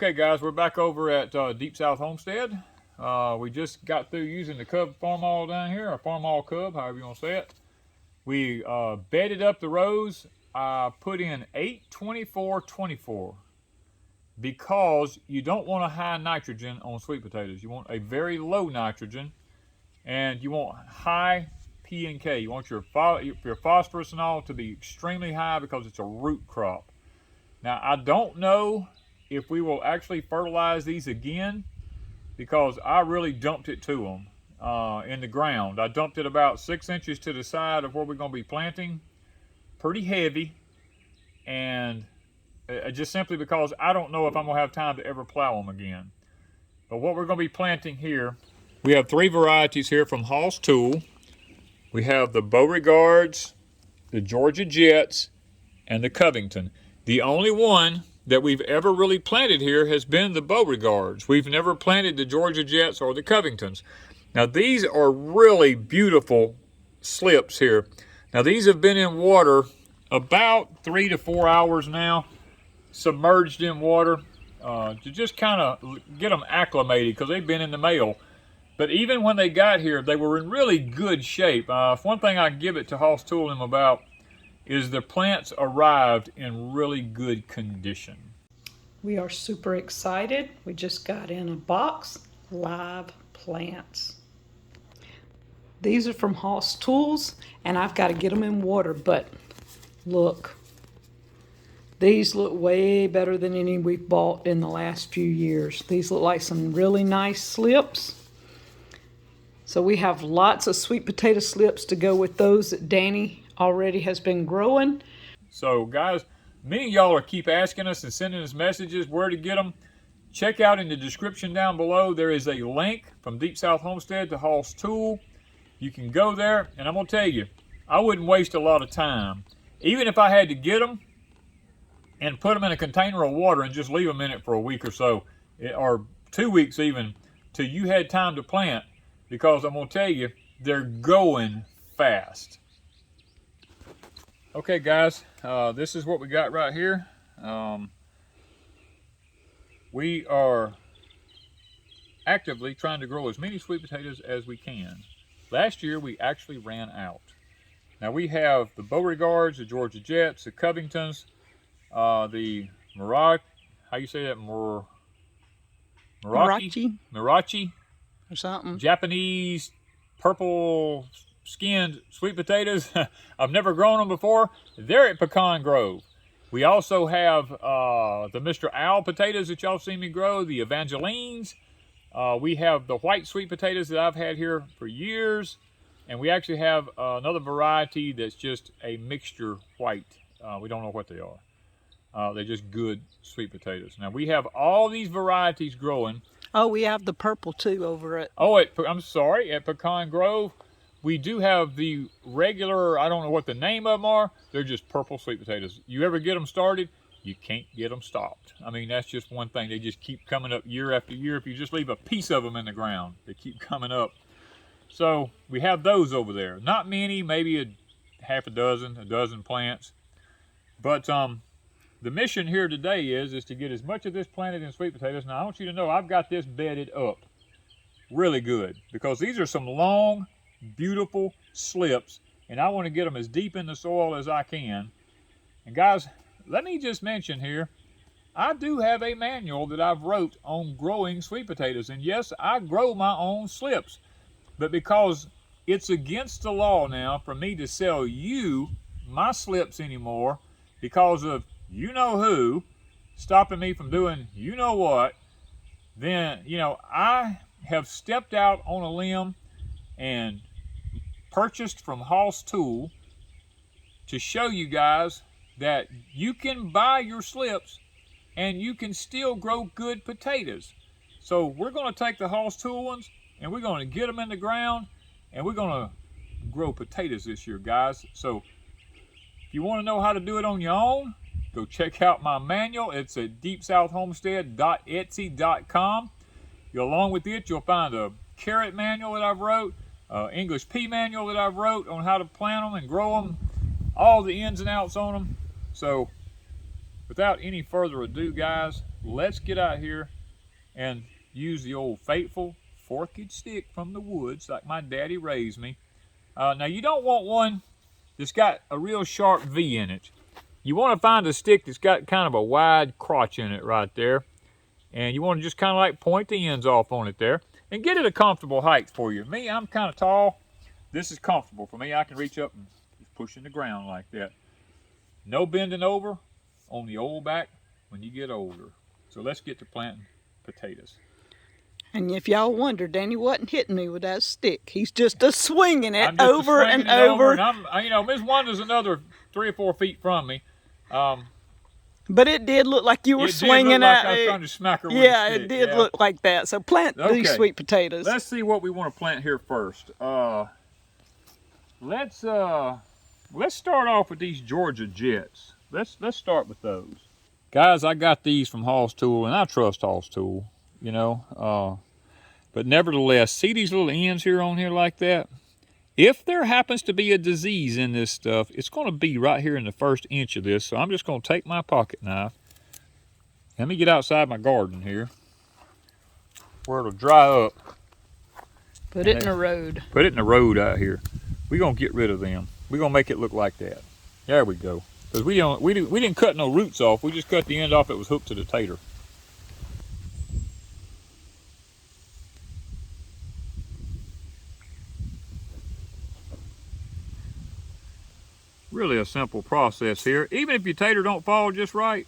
Okay guys, we're back over at Deep South Homestead. We just got through using the cub farm all down here, or farm all cub, however you want to say it. We bedded up the rows. I put in 8-24-24 because you don't want a high nitrogen on sweet potatoes. You want a very low nitrogen, and you want high P and K. You want your phosphorus and all to be extremely high because it's a root crop. Now I don't know if we will actually fertilize these again, because I really dumped it to them in the ground. I dumped it about 6 inches to the side of where we're going to be planting. Pretty heavy, and just simply because I don't know if I'm going to have time to ever plow them again. But what we're going to be planting here, we have 3 varieties here from Hoss Tool. We have the Beareguards, the Georgia Jets, and the Covington. The only one that we've ever really planted here has been the Beareguards. We've never planted the Georgia Jets or the Covingtons. Now these are really beautiful slips here. Now these have been in water about 3 to 4 hours now, submerged in water, to just kind of get them acclimated because they've been in the mail. But even when they got here, they were in really good shape. One thing I give it to Hoss Tool about is the plants arrived in really good condition. We are super excited. We just got in a box live plants. These are from Hoss Tools, and I've got to get them in water, but look. These look way better than any we've bought in the last few years. These look like some really nice slips. So we have lots of sweet potato slips to go with those that Danny already has been growing. So guys, many of y'all are keep asking us and sending us messages where to get them. Check out in the description down below. There is a link from Deep South Homestead to Hoss Tool. You can go there, and I'm going to tell you, I wouldn't waste a lot of time. Even if I had to get them and put them in a container of water and just leave them in it for a week or so, or 2 weeks even, till you had time to plant, because I'm going to tell you, they're going fast. Okay guys, this is what we got right here. We are actively trying to grow as many sweet potatoes as we can. Last year we actually ran out. Now we have the Beareguards, the Georgia Jets, the Covingtons, the Murasaki, how you say that? Murasaki or something. Japanese purple skinned sweet potatoes. I've never grown them before. They're at Pecan Grove. We also have the Mr. Owl potatoes that y'all seen me grow, the Evangalines. We have the white sweet potatoes that I've had here for years. And we actually have another variety that's just a mixture white. We don't know what they are. They're just good sweet potatoes. Now we have all these varieties growing. Oh, we have the purple too over it. Oh, I'm sorry, at Pecan Grove. We do have the regular, I don't know what the name of them are. They're just purple sweet potatoes. You ever get them started, you can't get them stopped. I mean, that's just one thing. They just keep coming up year after year. If you just leave a piece of them in the ground, they keep coming up. So we have those over there. Not many, maybe half a dozen plants. But the mission here today is to get as much of this planted in sweet potatoes. Now I want you to know I've got this bedded up really good, because these are some long, beautiful slips, and I want to get them as deep in the soil as I can. And guys, let me just mention here, I do have a manual that I've wrote on growing sweet potatoes, and yes, I grow my own slips, but because it's against the law now for me to sell you my slips anymore because of you know who stopping me from doing you know what, then I have stepped out on a limb and purchased from Hoss Tool to show you guys that you can buy your slips and you can still grow good potatoes. So we're going to take the Hoss Tool ones and we're going to get them in the ground and we're going to grow potatoes this year, guys. So if you want to know how to do it on your own, go check out my manual. It's at deepsouthhomestead.etsy.com. Along with it, you'll find a carrot manual that I've wrote, English pea manual that I've wrote on how to plant them and grow them, all the ins and outs on them. So without any further ado, guys, let's get out here and use the old faithful forked stick from the woods like my daddy raised me. Now you don't want one that's got a real sharp V in it. You want to find a stick that's got kind of a wide crotch in it right there. And you want to just kind of like point the ends off on it there and get it a comfortable height for you. Me, I'm kind of tall. This is comfortable for me. I can reach up and just push in the ground like that. No bending over on the old back when you get older. So let's get to planting potatoes. And if y'all wonder, Danny wasn't hitting me with that stick. He's just swinging it I'm just over swinging and it over. And you know, Miss Wanda's another 3 or 4 feet from me. But it did look like you were swinging like at I was me. trying to smack her with Yeah, a stick. it did look like that. So plant these sweet potatoes. Let's see what we want to plant here first. Let's start off with these Georgia Jets. Let's start with those. Guys, I got these from Hall's Tool, and I trust Hall's Tool, you know. But nevertheless, see these little ends here on here like that? If there happens to be a disease in this stuff, it's going to be right here in the first inch of this. So I'm just going to take my pocket knife. Let me get outside my garden here where it'll dry up. Put it in the road. Put it in the road out here. We're going to get rid of them. We're going to make it look like that. There we go. Because we didn't cut no roots off. We just cut the end off that was hooked to the tater. Really a simple process here. Even if your tater don't fall just right,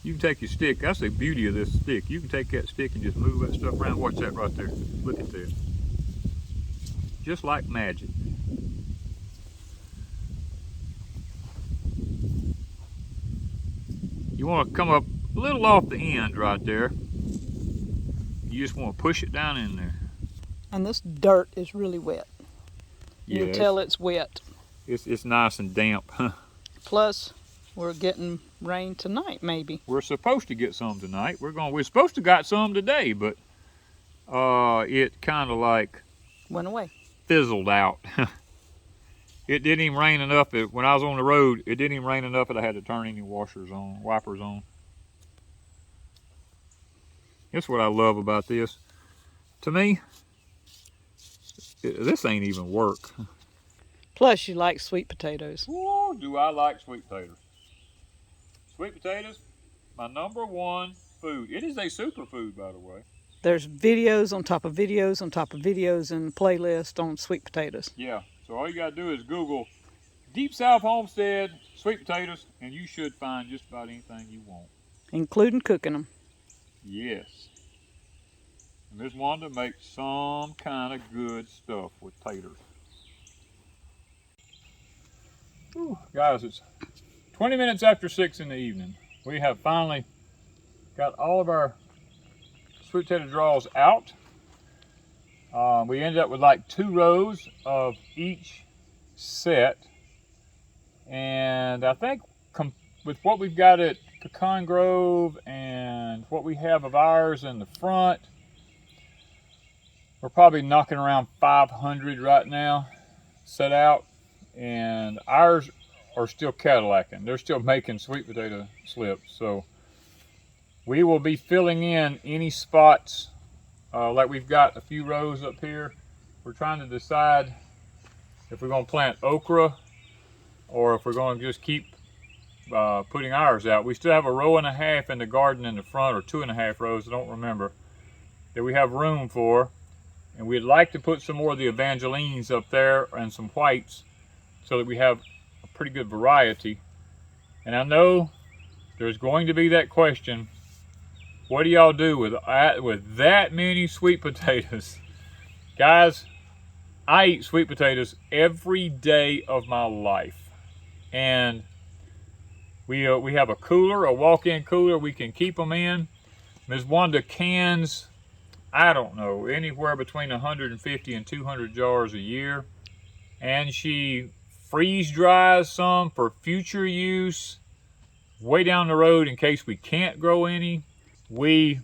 you can take your stick. That's the beauty of this stick. You can take that stick and just move that stuff around. Watch that right there. Look at that. Just like magic. You want to come up a little off the end right there. You just want to push it down in there. And this dirt is really wet. You can tell it's wet. It's nice and damp. Plus, we're getting rain tonight, maybe. We're supposed to get some tonight. We're supposed to got some today, but it kind of like went away. Fizzled out. It didn't even rain enough. When I was on the road, it didn't even rain enough that I had to turn any wipers on. That's what I love about this. To me, this ain't even work. Plus, you like sweet potatoes. Ooh, do I like sweet potatoes. Sweet potatoes, my #1 food. It is a superfood, by the way. There's videos on top of videos on top of videos and playlist on sweet potatoes. Yeah, so all you got to do is Google Deep South Homestead sweet potatoes, and you should find just about anything you want. Including cooking them. Yes. And Miss Wanda makes some kind of good stuff with taters. Whew, guys, it's 20 minutes after 6 in the evening. We have finally got all of our sweet potato draws out. We ended up with like 2 rows of each set. And I think with what we've got at Pecan Grove and what we have of ours in the front, we're probably knocking around 500 right now set out. And ours are still Cadillacing. They're still making sweet potato slips. So we will be filling in any spots, like we've got a few rows up here. We're trying to decide if we're going to plant okra or if we're going to just keep putting ours out. We still have 1.5 rows in the garden in the front, or 2.5 rows, I don't remember, that we have room for. And we'd like to put some more of the Evangalines up there and some whites, so that we have a pretty good variety. And I know there's going to be that question, what do y'all do with that many sweet potatoes? Guys, I eat sweet potatoes every day of my life. And we have a cooler, a walk-in cooler we can keep them in. Ms. Wanda cans, I don't know, anywhere between 150 and 200 jars a year. And she freeze dries some for future use way down the road in case we can't grow any. We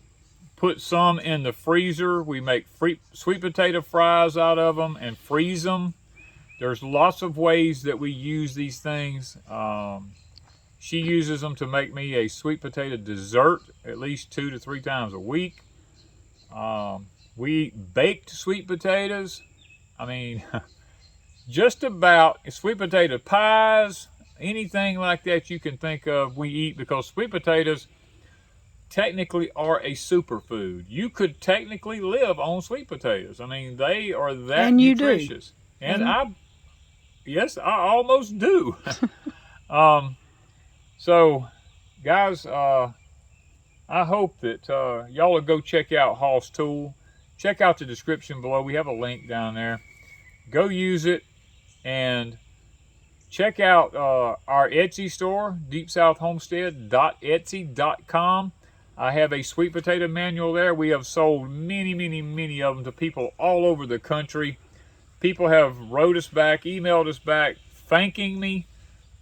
put some in the freezer. We make sweet potato fries out of them and freeze them. There's lots of ways that we use these things. She uses them to make me a sweet potato dessert at least 2 to 3 times a week. We eat baked sweet potatoes. I mean, just about sweet potato pies, anything like that you can think of, we eat, because sweet potatoes technically are a superfood. You could technically live on sweet potatoes. I mean, they are that and you nutritious. Do. And yes, I almost do. So, guys, I hope that y'all will go check out Hoss Tool. Check out the description below. We have a link down there. Go use it, and check out our Etsy store, deepsouthhomestead.etsy.com. I have a sweet potato manual there. We have sold many, many, many of them to people all over the country. People have wrote us back, emailed us back, thanking me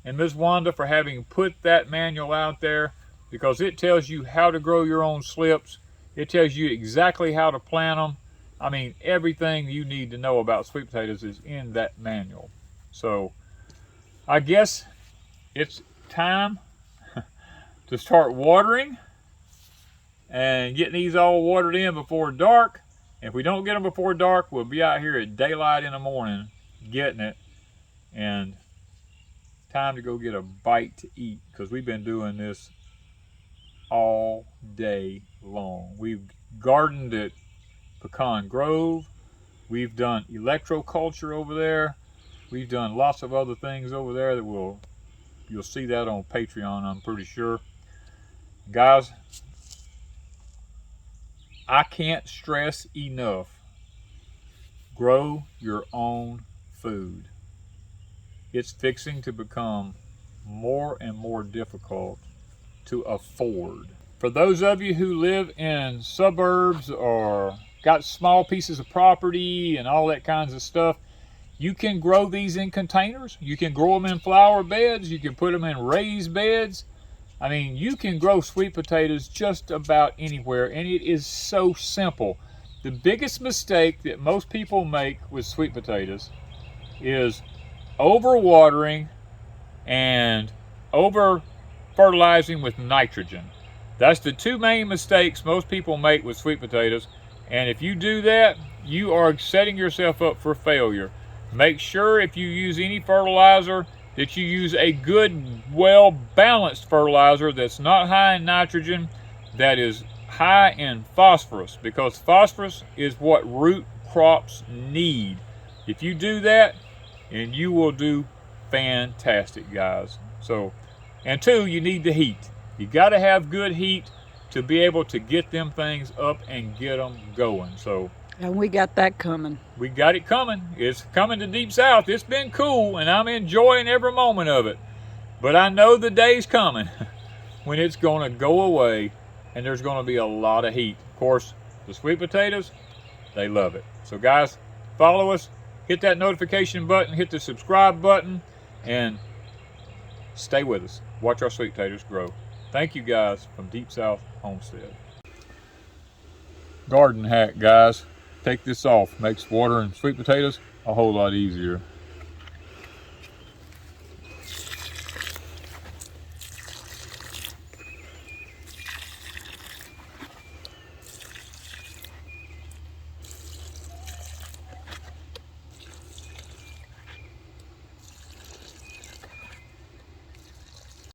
and Ms. Wanda for having put that manual out there, because it tells you how to grow your own slips. It tells you exactly how to plant them. I mean, everything you need to know about sweet potatoes is in that manual. So, I guess it's time to start watering and getting these all watered in before dark. If we don't get them before dark, we'll be out here at daylight in the morning getting it. And time to go get a bite to eat, because we've been doing this all day long. We've gardened at Pecan Grove. We've done electroculture over there. We've done lots of other things over there that you'll see that on Patreon, I'm pretty sure. Guys, I can't stress enough, grow your own food. It's fixing to become more and more difficult to afford. For those of you who live in suburbs or got small pieces of property and all that kinds of stuff, you can grow these in containers. You can grow them in flower beds. You can put them in raised beds. I mean, you can grow sweet potatoes just about anywhere, and it is so simple. The biggest mistake that most people make with sweet potatoes is overwatering and over fertilizing with nitrogen. That's the two main mistakes most people make with sweet potatoes, and if you do that, you are setting yourself up for failure. Make sure if you use any fertilizer that you use a good, well-balanced fertilizer that's not high in nitrogen, that is high in phosphorus, because phosphorus is what root crops need. If you do that, and you will do fantastic, guys. So, and two, you need the heat. You got to have good heat to be able to get them things up and get them going. So, and we got that coming. We got it coming. It's coming to Deep South. It's been cool, and I'm enjoying every moment of it. But I know the day's coming when it's going to go away, and there's going to be a lot of heat. Of course, the sweet potatoes, they love it. So, guys, follow us. Hit that notification button, hit the subscribe button, and stay with us. Watch our sweet potatoes grow. Thank you, guys, from Deep South Homestead. Garden hack, guys. Take this off. Makes watering sweet potatoes a whole lot easier.